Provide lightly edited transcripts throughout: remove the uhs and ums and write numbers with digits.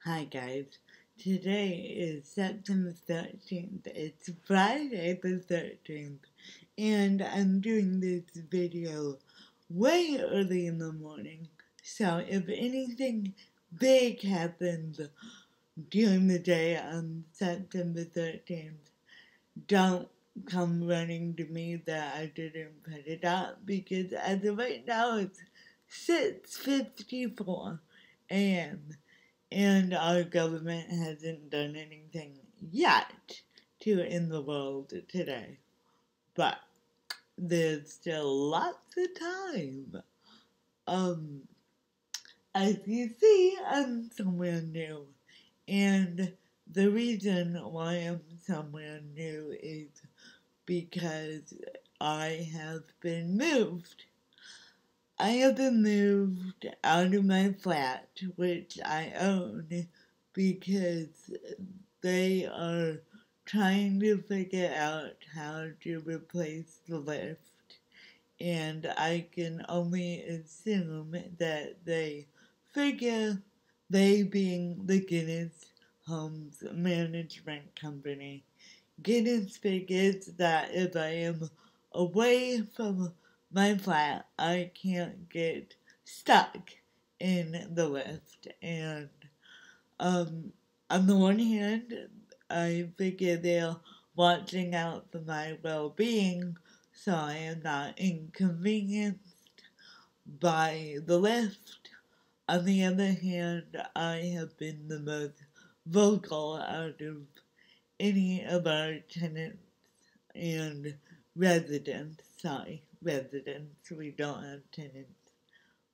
Hi guys, today is September 13th, it's Friday the 13th, and I'm doing this video way early in the morning, so if anything big happens during the day on September 13th, don't come running to me that I didn't put it out, because as of right now it's 6:54 a.m. and our government hasn't done anything yet to end the world today. But there's still lots of time. As you see, I'm somewhere new. And the reason why I'm somewhere new is because I have been moved. I have been moved out of my flat, which I own, because they are trying to figure out how to replace the lift. And I can only assume that they figure, they being the Guinness Homes Management Company, Guinness figures that if I am away from my flat, I can't get stuck in the lift. And on the one hand, I figure they're watching out for my well-being, so I am not inconvenienced by the lift. On the other hand, I have been the most vocal out of any of our tenants and residents, we don't have tenants,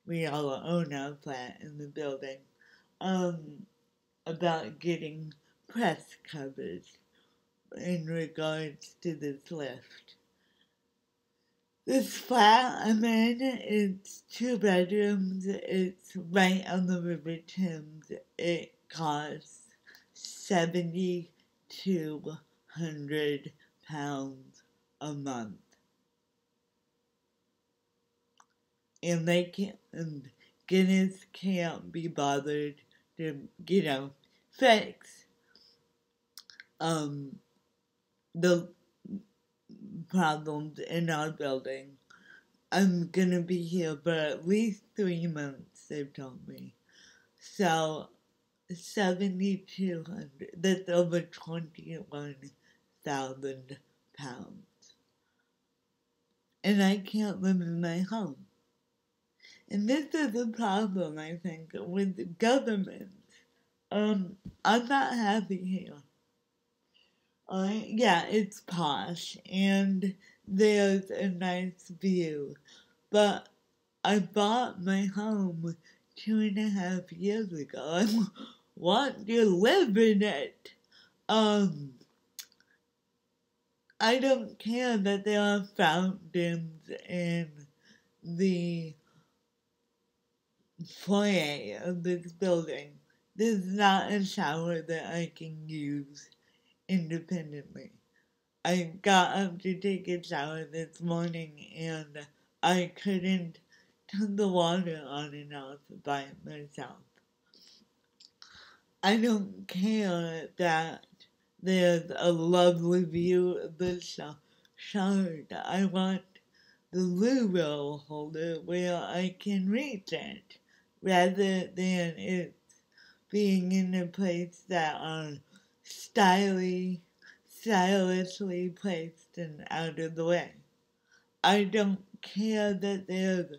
we all own our flat in the building, about getting press coverage in regards to this lift. This flat I'm in, it's 2 bedrooms, it's right on the River Thames. It costs £7,200 a month. And they can't, and Guinness can't be bothered to, fix the problems in our building. I'm gonna be here for at least 3 months, they've told me. So, 7,200, that's over £21,000. And I can't live in my home. And this is a problem, I think, with government. I'm not happy here. Yeah, it's posh, and there's a nice view, but I bought my home 2.5 years ago. I want to live in it. I don't care that there are fountains in the foyer of this building. There's not a shower that I can use independently. I got up to take a shower this morning and I couldn't turn the water on and off by myself. I don't care that there's a lovely view of the shard. I want the loo roll holder where I can reach it, rather than it being in a place that are stylishly placed and out of the way. I don't care that there's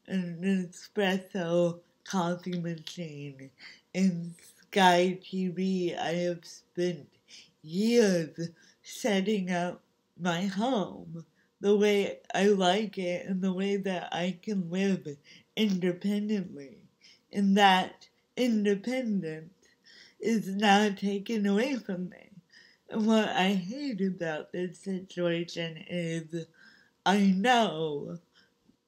an espresso coffee machine in Sky TV. I have spent years setting up my home the way I like it and the way that I can live independently. And that independence is now taken away from me. And what I hate about this situation is I know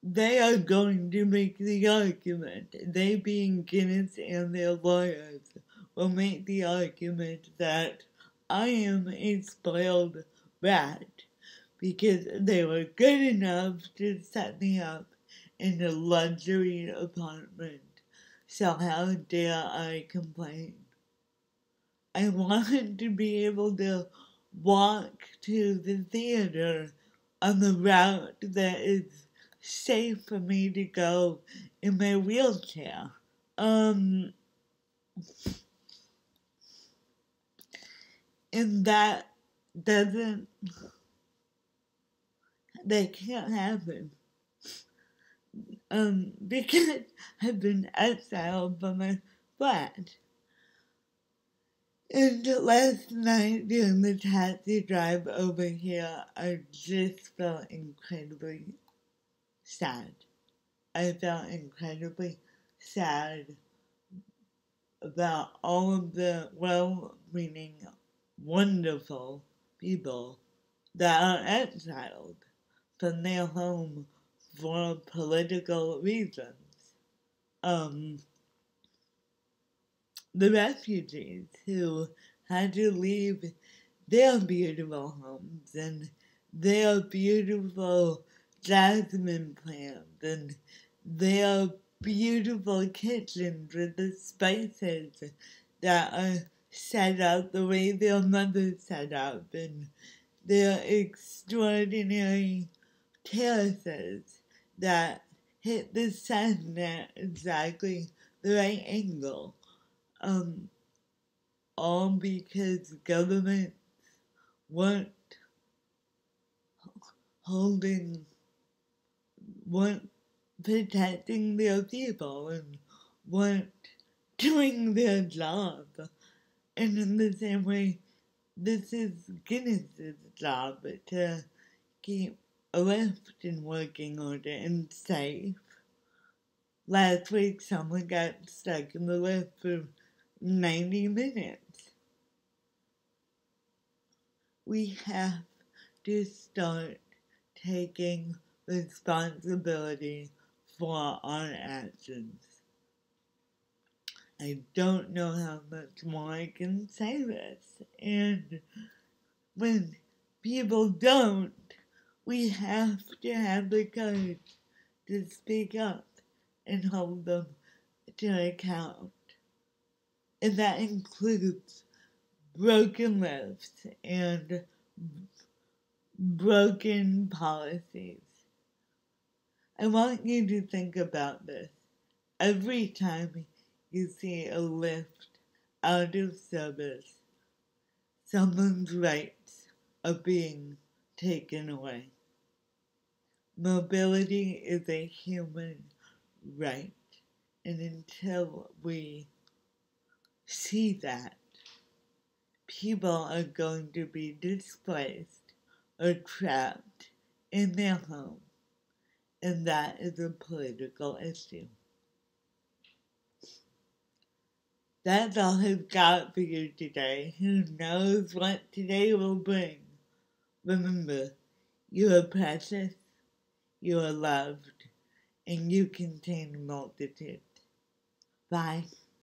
they are going to make the argument, they being Guinness and their lawyers, will make the argument that I am a spoiled brat because they were good enough to set me up in a luxury apartment. So how dare I complain? I want to be able to walk to the theater on the route that is safe for me to go in my wheelchair. And that doesn't, that can't happen. Because I've been exiled from my flat. And last night during the taxi drive over here, I just felt incredibly sad. I felt incredibly sad about all of the well-meaning, wonderful people that are exiled from their home for political reasons. The refugees who had to leave their beautiful homes and their beautiful jasmine plants and their beautiful kitchens with the spices that are set out the way their mother set up, and their extraordinary terraces that hit the sun at exactly the right angle. All because governments weren't weren't protecting their people and weren't doing their job. And in the same way, this is Guinness's job to keep a lift in working order and safe. Last week, someone got stuck in the lift for 90 minutes. We have to start taking responsibility for our actions. I don't know how much more I can say this. And when people don't, we have to have the courage to speak up and hold them to account. And that includes broken lifts and broken policies. I want you to think about this. Every time you see a lift out of service, someone's rights are being taken away. Mobility is a human right, and until we see that, people are going to be displaced or trapped in their home, and that is a political issue. That's all I've got for you today. Who knows what today will bring? Remember, you are precious, you are loved, and you contain multitudes. Bye.